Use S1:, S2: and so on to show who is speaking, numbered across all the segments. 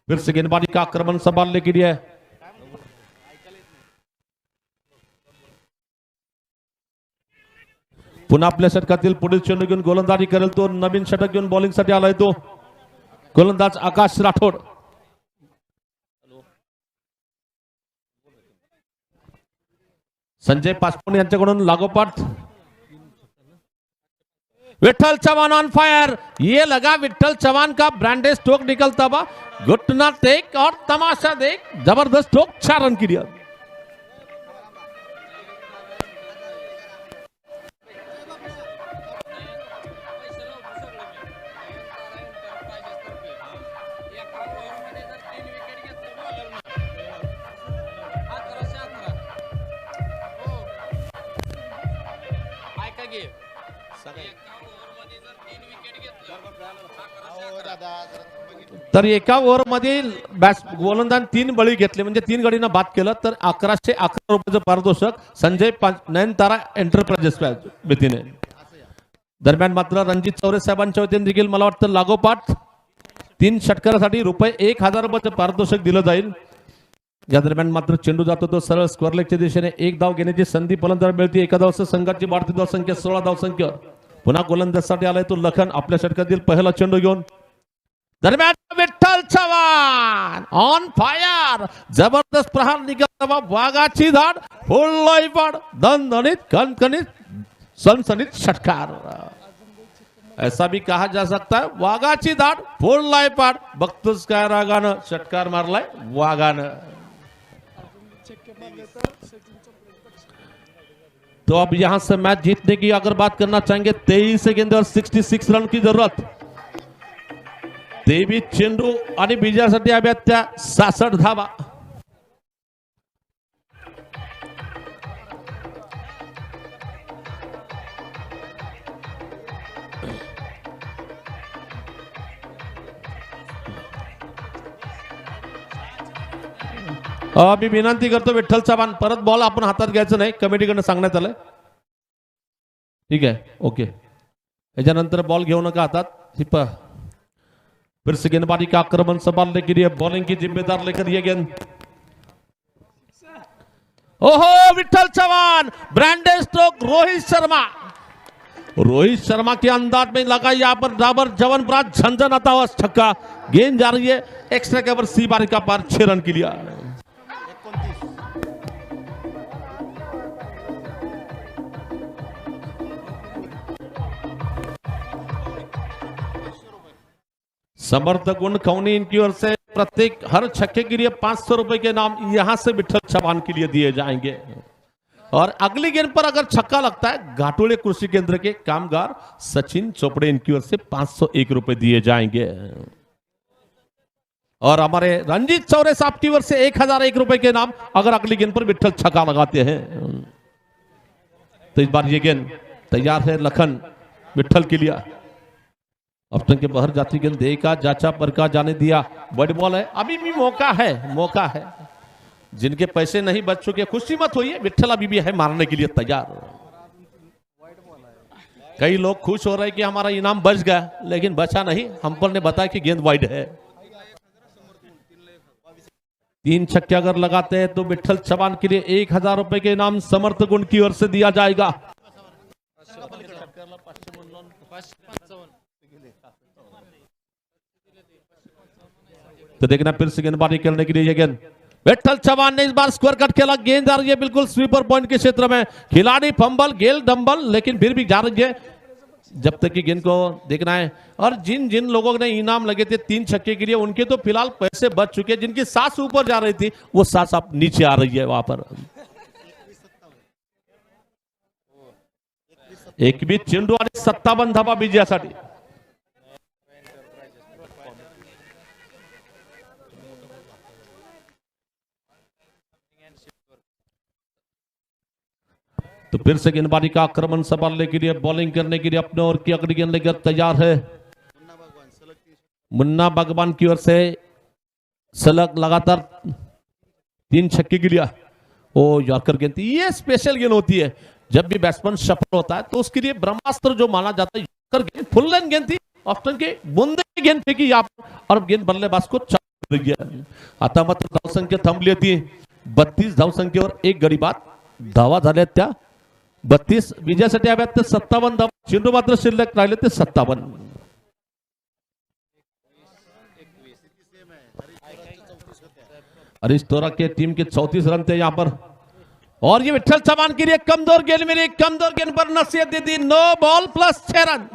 S1: फिर से गेंदबाजी का आक्रमण संभालने के लिए पुन्हा आपल्या षटकातील पुढील चेंडू घेऊन गोलंदाजी करेल तो नवीन षटक घेऊन बॉलिंग साठी आलाय तो गोलंदाज आकाश राठोड. संजय पासपोन यांच्याकडून लागोपाठ विठल चौहान ऑन फायर. ये लगा विठल चौहान का ब्रांडेड स्ट्रोक निकलता हुआ. घुटना टेक और तमाशा देख, जबरदस्त स्ट्रोक, 4 रन के लिए. तर एका ओव्हर मध्ये गोलंदाज 3 बळी घेतले म्हणजे 3 गडीनं बाद केलं तर 1111 रुपयाचं पारितोषिक संजय नयनतारा एंटरप्राइजेस वतीने. दरम्यान मात्र रणजित चौरे साहेबांच्या वतीने देखील मला वाटतं लागोपाठ 3 षटकारासाठी ₹1000 रुपयाचं पारितोषिक दिलं जाईल. या दरम्यान मात्र चेंडू जातो तो सरळ स्क्वेअर लेगच्या दिशेने. 1 धाव घेण्याची संधी फलंदाज मिळते. एका धावसह संघाची वाढती धावसंख्या 16 धावसंख्या. पुन्हा गोलंदाजीसाठी आलाय तो लखन आपल्या षटकातील पहिला चेंडू घेऊन. दरम्यान विठ्ठल चव्हाण ऑन फायर. जबरदस्त प्रहार निघाला. वाघाची धाड, फुल लॉयपड, दणदणीत कणकणीत सनसनीत षटकार. ऐसा भी कहा जा सकता है. वाघाची धाड, फुल लॉयपड. बघतोस काय रागानं षटकार मारलाय वाघानं. तो अब यहां से मैच जीतने की अगर बात करना चाहेंगे 23 गेंद और 66 रन की जरूरत. 23 चेंडू आणि विजयासाठी हव्यात त्या 66 धावा. मी विनंती करतो विठ्ठल चव्हाण परत बॉल आपण हातात घ्यायचं नाही, कमिटीकडनं सांगण्यात आलंय. ठीक आहे, ओके. याच्यानंतर बॉल घेऊ नका हातात. फिर से गेंदबाजी का आक्रमण संभालने के लिए बॉलिंग की जिम्मेदार लेकर ये गेंद. ओहो विठ्ठल चव्हाण, ब्रांडेड स्ट्रोक रोहित शर्मा. रोहित शर्मा के अंदाज में लगा यहाँ पर डाबर जवनप्राज झंझनाता हुआ छक्का. गेंद जा रही है एक्स्ट्रा कवर सी बारी का पार 6 रन के लिए. समर्थक उन खौनी इनकी ओर से प्रत्येक हर छक्के के लिए 500 रुपए के नाम यहां से विठ्ठल चव्हाण के लिए दिए जाएंगे. और अगली गेंद पर अगर छक्का लगता है घाटोले कृषि केंद्र के कामगार सचिन चोपड़े इनकी ओर से 501 रुपए दिए जाएंगे. और हमारे रंजीत चौरे साहब की ओर से 1001 रुपए के नाम अगर अगली गेंद पर विठ्ठल छक्का लगाते हैं. तो इस बार ये गेंद तैयार है लखन विठ्ठल के लिए. ऑप्शन के बाहर जाती गेंद देखा, जाचा, परका, जाने दिया. बड़ी बॉल है, अभी भी मौका है. जिनके पैसे नहीं बच चुके खुशी मत होइए, विठ्ठल अभी भी है मारने के लिए तैयार. कई लोग खुश हो रहे हैं कि हमारा इनाम बच गया, लेकिन बचा नहीं. हम पर ने बताया कि गेंद वाइड है. 3 छक्के अगर लगाते हैं तो विठ्ठल चव्हाण के लिए 1000 रुपए के इनाम समर्थक उनकी ओर से दिया जाएगा. तो देखना फिर से गेंदबाजी करने के लिए ये गेंद विठ्ठल चव्हाण ने इस बार स्क्वायर कट खेला. गेंद आ रही है बिल्कुल स्वीपर पॉइंट के क्षेत्र में. खिलाड़ी फंबल, गेल डंबल, लेकिन फिर भी जा रही है. जब तक की गेंद को देखना है. और जिन जिन लोगों ने इनाम लगे थे 3 छक्के के लिए उनके तो फिलहाल पैसे बच चुके हैं. जिनकी सांस ऊपर जा रही थी वो सांस अब नीचे आ रही है. वहां पर 21 चेंडू आणि 57 धावा विजयासाठी. तो फिर से गेंदबाजी का आक्रमण संभालने के लिए बॉलिंग करने के लिए अपने ओर की अगली गेंद लेकर तैयार है मुन्ना भगवान की ओर से. सलग लगातार 3 छक्के के लिए. ओ यॉर्कर गेंद, ये स्पेशल गेंद होती है. जब भी बैट्समैन सफल होता है तो उसके लिए ब्रह्मास्त्र जो माना जाता है. यॉर्कर गेंद फुल लाइन गेंद थी. ऑप्शन के बूंदे गेंद फेंकी यहाँ पर और गेंद बल्लेबाज को रही आहे. आता मात्र धावसंख्या थांबली होती 32 धावसंख्येवर एक गडी बाद. धावा झाल्या त्या 32. विजयासाठी हव्यात ते 57 धावा. चेंडू मात्र शिल्लक राहिले ते 57. हरीश तोरा के टीम के 34 रन थे यहाँ पर. और ये विठल चौहान के लिए कमजोर गेंद मिली. कमजोर गेंद पर नसीहत दे दी. No ball plus 6 run.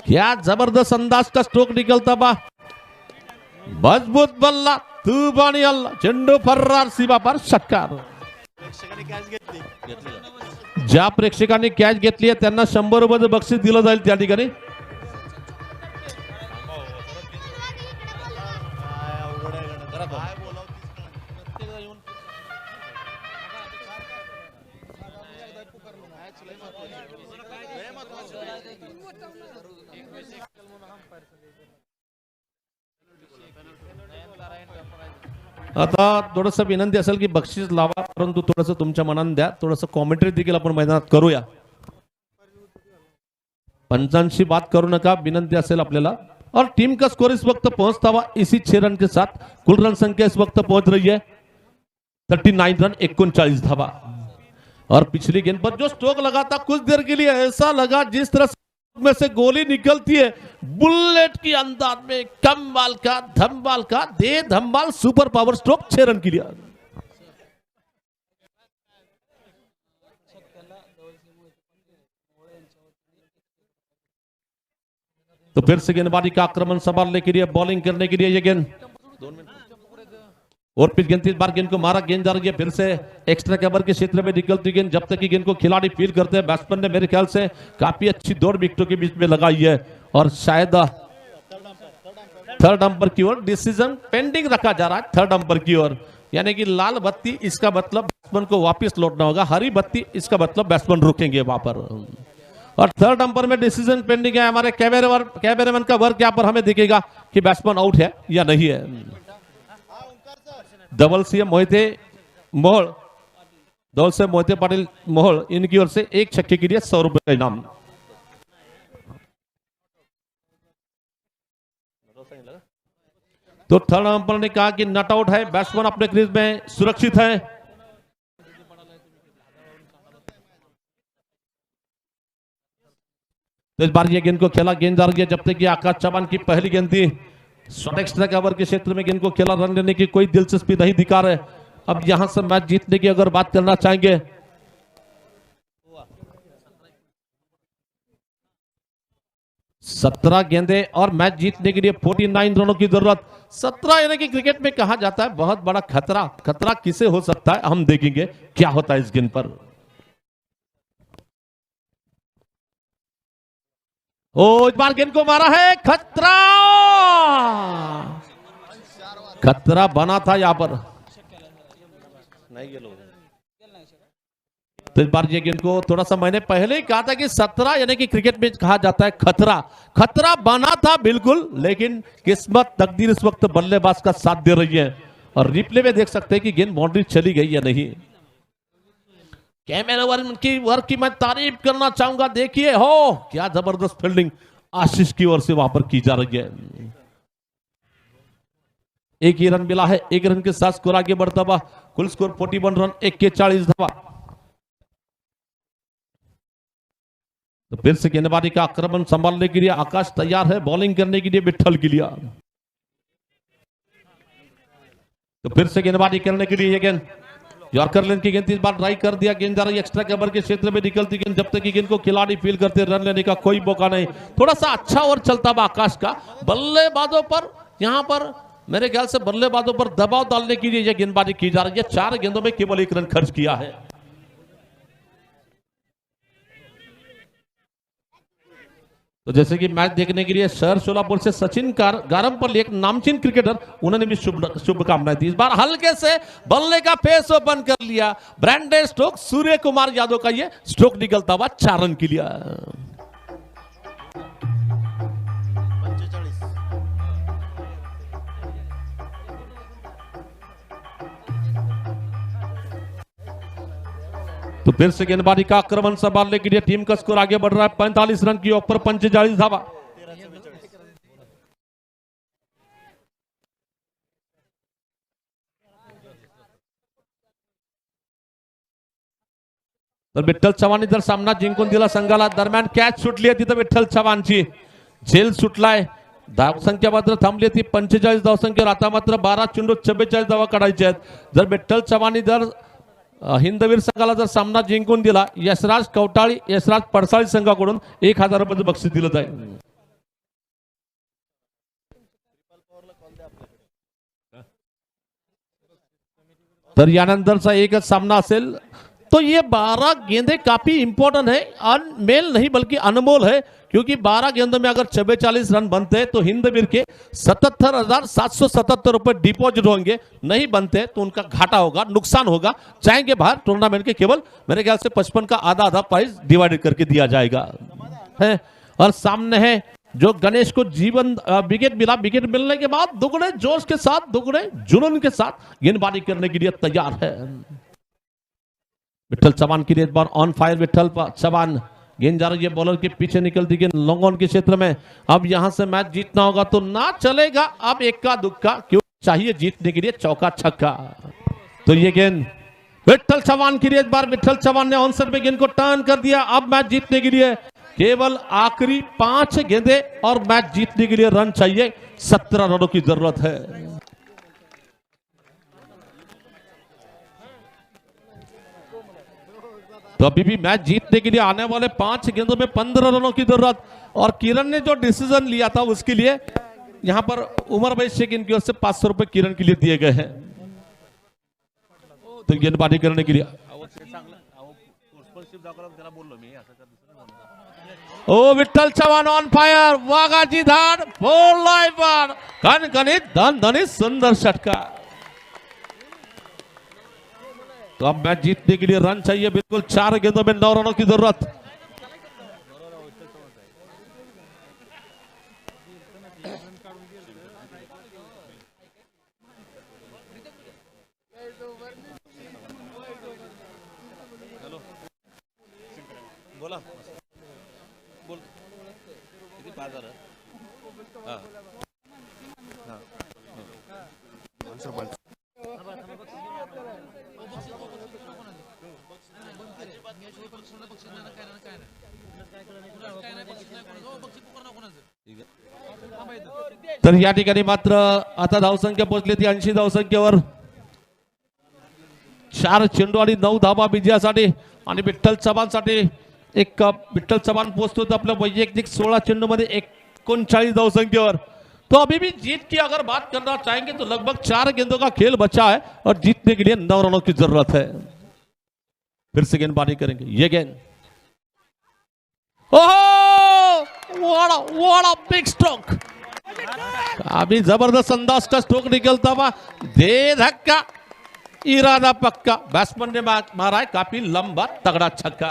S1: क्या जबरदस्त अंदाज का स्ट्रोक निकलता बा. मजबूत बल्ला तूफानी अल्ला. चेंडू फर्रार सीमा पर षटकार. ज्या प्रेक्षकांनी कॅच घेतली आहे त्यांना 100 रुपयाचं बक्षीस दिलं जाईल त्या ठिकाणी. आता थोडंसं विनंती असेल की बक्षीस लावा, परंतु थोडंसं तुमच्या मनात द्या. थोडंसं कॉमेंट्री देखील आपण मैदानात करूया. पंचांशी बात करू नका, विनंती असेल आपल्याला. और टीम का स्कोर इस वक्त पहुंचता हुआ इसी 6 रन के साथ. कुल रन संख्या इस वक्त पहुंच रही है 39 रन 39 धावा. और पिछली गेंद पर जो स्ट्रोक लगा था कुछ देर के लिए ऐसा लगा जिस तरह में से गोली निकलती है बुलेट की अंदाज में. कमाल का धमाल का दे धमाल सुपर पावर स्ट्रोक 6 रन के लिए. तो फिर से गेंदबाजी का आक्रमण संभालने के लिए, बॉलिंग करने के लिए ये गेंद. और पिच गेंद 3 बार गेंद को मारा. गेंद जा रही है फिर से एक्स्ट्रा कवर के क्षेत्र में निकलती गेंद. जब तक कि गेंद को खिलाड़ी फील करते हैं, बैट्समैन ने मेरे ख्याल से काफी अच्छी दौड़ विकेटों के बीच में लगाई है. और शायद थर्ड अंपर की ओर डिसीजन पेंडिंग रखा जा रहा है. थर्ड अंपर की ओर, यानी कि लाल बत्ती इसका मतलब बैट्समैन को वापस लौटना होगा. हरी बत्ती इसका मतलब बैट्समैन रुकेंगे वहां पर. और थर्ड अंपर में डिसीजन पेंडिंग है. हमारे कैमरामैन का वर्क यहाँ पर हमें दिखेगा कि बैट्समैन आउट है या नहीं है. डबल सीएम मोहिते मोहल, डबल से मोहिते पाटिल मोहल, इनकी ओर से एक छक्के के लिए 100 रुपए का इनाम. तो थर्ड अंपायर ने कहा कि नॉट आउट है. बैट्समैन अपने क्रीज में सुरक्षित है. तो इस बार ये गेंद को खेला. गेंद जा रही है जब तक कि आकाश चौहान की पहली गेंद थी. शॉर्ट एक्स्ट्रा कवर के क्षेत्र में गेंद को खेला. रन लेने की कोई दिलचस्पी नहीं दिखा रहे. अब यहां से मैच जीतने की अगर बात करना चाहेंगे, 17 गेंदे और मैच जीतने के लिए 49 रनों की जरूरत. 17 यानी कि क्रिकेट में कहा जाता है बहुत बड़ा खतरा. खतरा किसे हो सकता है हम देखेंगे क्या होता है इस गेंद पर. ओ, इस बार गेंद को मारा है. खतरा, खतरा बना था यहां पर. तो इस बार ये गेंद को थोड़ा सा मैंने पहले ही कहा था कि 17 यानी कि क्रिकेट में कहा जाता है खतरा. खतरा बना था बिल्कुल, लेकिन किस्मत तकदीर इस वक्त बल्लेबाज का साथ दे रही है. और रिप्ले में देख सकते हैं कि गेंद बाउंड्री चली गई या नहीं. कैमरामैन की वर्क की मैं तारीफ करना चाहूंगा. देखिए हो क्या जबरदस्त फील्डिंग आशीष की ओर से वहां पर की जा रही है. एक ही रन मिला है. 1 रन के साथ स्कोर आगे बढ़ता हुआ. कुल स्कोर 41 रन 41 धावा. तो फिर से गेंदबाजी का आक्रमण संभालने के लिए आकाश तैयार है. बॉलिंग करने के लिए विठल के लिए. तो फिर से गेंदबाजी करने के लिए ये गेंद यॉर्कर लेन की गेंद. इस बार ट्राई कर दिया. गेंद जा रही है एक्स्ट्रा कवर के क्षेत्र में निकलती गेंद. जब तक कि गेंद को खिलाड़ी फील करते रन लेने का कोई मौका नहीं. थोड़ा सा अच्छा ओवर चलता हुआ आकाश का. बल्लेबाजों पर यहां पर मेरे ख्याल से बल्लेबाजों पर दबाव डालने के लिए यह गेंदबाजी की जा रही है. 4 गेंदों में केवल 1 रन खर्च किया है. तो जैसे कि मैच देखने के लिए शहर सोलापुर से सचिन गारमपल एक नामचीन क्रिकेटर, उन्होंने भी शुभकामनाएं दी. इस बार हल्के से बल्ले का फेस ओपन कर लिया. ब्रांडेड स्ट्रोक सूर्य कुमार यादव का ये स्ट्रोक निकलता हुआ 4 रन के लिए. तो फिर से गेंदबाजी का आक्रमण संभालने के लिए टीम का स्कोर आगे बढ़ रहा है 45 रन की ऊपर 45 धावा. तर विठ्ठल चव्हाण जर सामना जिंकून दिला संघाला. दरम्यान कॅच सुटली आहे तिथं विठ्ठल चव्हाणची. झेल सुटलाय. धावसंख्या मात्र थांबली ती 45 धावसंख्येवर. आता मात्र 12 चेंडू 44 धावा काढायचे आहेत. जर विठ्ठल चव्हाण जर हिंदवीर संघाला जर सामना जिंकून दिला, यशराज कवटाळी यशराज पडसाळी संघाकडून 1000 रुपयाचं बक्षीस दिलं जाईल. तर यानंतरचा एकच सामना असेल. तो ये 12 गेंदे काफी इंपॉर्टेंट है. अनमेल नहीं बल्कि अनमोल है, क्योंकि 12 गेंदों में अगर 44 रन बनते हैं तो हिंदवीर के 77,777 रुपए डिपॉजिट होंगे. नहीं बनते तो उनका घाटा होगा, नुकसान होगा, जाएंगे बाहर. टूर्नामेंट के केवल मेरे ख्याल से 55 का आधा प्राइस डिवाइडेड करके दिया जाएगा है. और सामने है जो गणेश को जीवन विकेट मिला. विकेट मिलने के बाद दुगने जोश के साथ, दुगने जुनून के साथ गेंदबाजी करने के लिए तैयार है. विठ्ठल चव्हाण की एक बार ऑन फायर. विठ्ठल चव्हाण गेंद जा रही है बॉलर के पीछे, निकलती गेंद लॉन्ग ऑन के क्षेत्र में. अब यहां से मैच जीतना होगा तो ना चलेगा. अब इक्का दुक्का क्यों चाहिए जीतने के लिए, चौका छक्का. तो ये गेंद विठ्ठल चव्हाण की एक बार. विठ्ठल चव्हाण ने ऑनसेट में गेंद को टर्न कर दिया. अब मैच जीतने के लिए केवल आखिरी 5 गेंदे और मैच जीतने के लिए रन चाहिए. 17 रनों की जरूरत है. तो अभी भी मैच जीतने के लिए आने वाले 5 गेंदों में 15 रनों की जरूरत. और किरण ने जो डिसीजन लिया था उसके लिए यहां पर उमर भाई शेख इनकी ओर से 500 रुपए किरण के लिए दिए गए हैं. तो गेंदबाजी करने के लिए ओ विठ्ठल चव्हाण ऑन फायर. वाघाची धाड, फोर लाईन, कणकणित धनधनित सुंदर षटकार. तो अब मैच जीतने के लिए रन चाहिए बिल्कुल. 4 गेंदों में 9 रनों की जरूरत. तर या ठिकाणी मात्र आता धावसंख्या पोहोचली ती 80 धावसंख्येवर. 4 चेंडू आणि 9 धावा विजयासाठी. आणि विठ्ठल चव्हाणसाठी एक विठ्ठल चव्हाण पोहोचतो आपल्या वैयक्तिक 16 चेंडू मध्ये 39 धावसंख्येवर. तो अभी भी जीत की अगर बात करना चाहेंगे तो लगभग 4 गेंदों का खेल बचा है और जीतने के लिए 9 रनों की जरूरत है. फिर से गेंदबाजी करेंगे. ये गेंद ओहो बिग स्ट्रोक. अभी जबरदस्त अंदाज का स्ट्रोक निकलता हुआ. दे धक्का, इरादा पक्का. बैट्समैन ने मारा है काफी लंबा तगड़ा छक्का.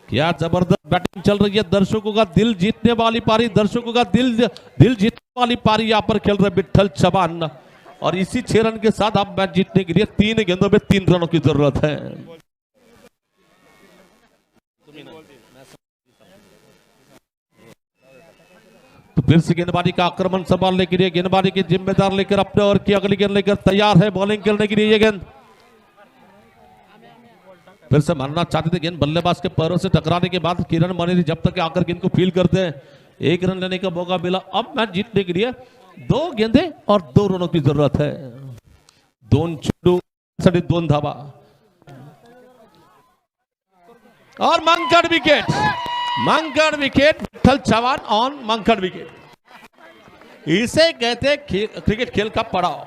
S1: क्या जबरदस्त बैटिंग चल रही है. दर्शकों का दिल जीतने वाली पारी, दर्शकों का दिल जीतने वाली पारी यहां पर खेल रहे विठ्ठल चव्हाण. और इसी 6 रन के साथ अब मैच जीतने के लिए 3 गेंदों में 3 रनों की जरूरत है. तो फिर से गेंदबाजी का आक्रमण संभालने के लिए, गेंदबाजी की जिम्मेदार लेकर अपने ओर की अगली गेंद लेकर तैयार है बॉलिंग करने के लिए. ये गेंद फिर से मारना चाहते थे. गेंद बल्लेबाज के पैरों से टकराने के बाद किरण मनेरी जब तक आकर गेंद को फील करते हैं 1 रन लेने का मौका मिला. अब मैच जीतने के लिए 2 गेंदे और 2 रनों की जरूरत है. 2 चेंडू 2 धावा और Mankad wicket. Mankad wicket. Vitthal Chavan on Mankad wicket. इसे कहते क्रिकेट खेल का पड़ाव.